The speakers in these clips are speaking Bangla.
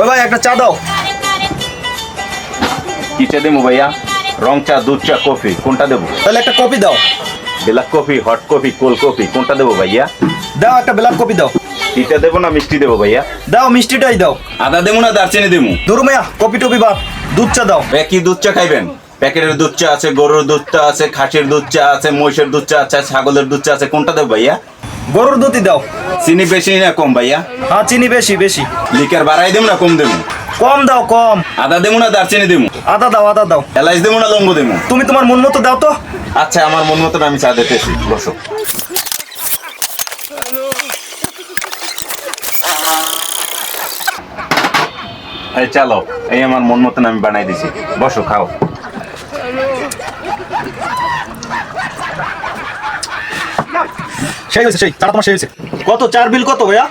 ওই ভাই একটা চা দাও। কি চা দেবো ভাইয়া? রং চা, দুধ চা, কফি কোনটা দেবো? তাহলে একটা কফি দাও। Black coffee, hot coffee, cold coffee কোনটা দেবো ভাইয়া? দাও একটা ব্ল্যাক কফি দাও। চিটা দেবো না মিষ্টি দেবো ভাইয়া? দাও মিষ্টিটাই দাও। আদা দেবো না দারচিনি দেবো? ধরু মিয়া কফি টফি বাদ, দুধ চা দাও। কি দুধ চা খাইবেন? প্যাকেটের দুধ চা আছে, গরুর দুধ চা আছে, খাসির দুধ চা আছে, মহিষের দুধ চা আছে, ছাগলের দুধ চা আছে, কোনটা দেবো ভাইয়া? গরুর দুধই দাও। চিনি বেশি না কম ভাইয়া? হ্যাঁ চিনি বেশি বেশি। লিকার বাড়াই দেবো না কম দেবো? কম দাও কম। আদা দেবো না দারচিনি দেবো? আদা দাও আদা দাও। এলাচ দেবো না লঙ্গ দেবো? তুমি তোমার মন মতো দাও তো। আচ্ছা আমার মন মতন আমি চা দিতেছি, বসো। এই চালো, এই আমার মন মতন আমি বানাই দিছি, বসো খাও। সেই হয়েছে সেই চাটা তোমার সেই হয়েছে। কত চার বিল কত ভাইয়া?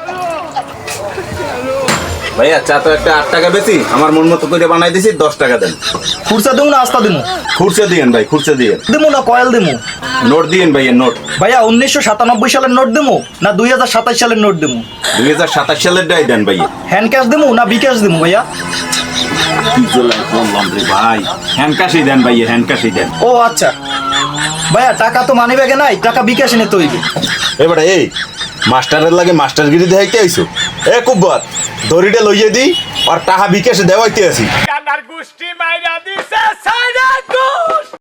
ভাইয়া চা তো একটা 8 টাকা বেশি, আমার মন মতো করে বানাই দিছি, 10 টাকা দেন। খুরসা দেবো না আস্তা দেবো? খুরসা দিয়েন ভাই, খুরসা দিয়েন। দেবো না কয়েল দেবো? নোট দিয়েন ভাইয়া, নোট। ভাইয়া 1997 সালের নোট দেবো না 2027 সালের নোট দেবো? 2027 সালের ডাই দেন ভাইয়া। হ্যান্ড ক্যাশ দেবো না বিকাশ দেবো ভাইয়া? কি জলাই বললাম রে ভাই, হ্যান্ডকাশই দেন ভাইয়া, হ্যান্ডকাশই দেন। ও আচ্ছা ভাইয়া টাকা তো মানি ব্যাগে নাই, টাকা বিকাশে নিতে হইবে। এবারে এই মাস্টারের লাগে মাস্টারগিরি দেখাইতে আইছো? এ কুব্বত দড়িটা লইয়ে দি আর টাকা বিকাশে দেওয়াইতে আসি। কান্নার গোষ্ঠী মাইরা দিছে সাইরা গো।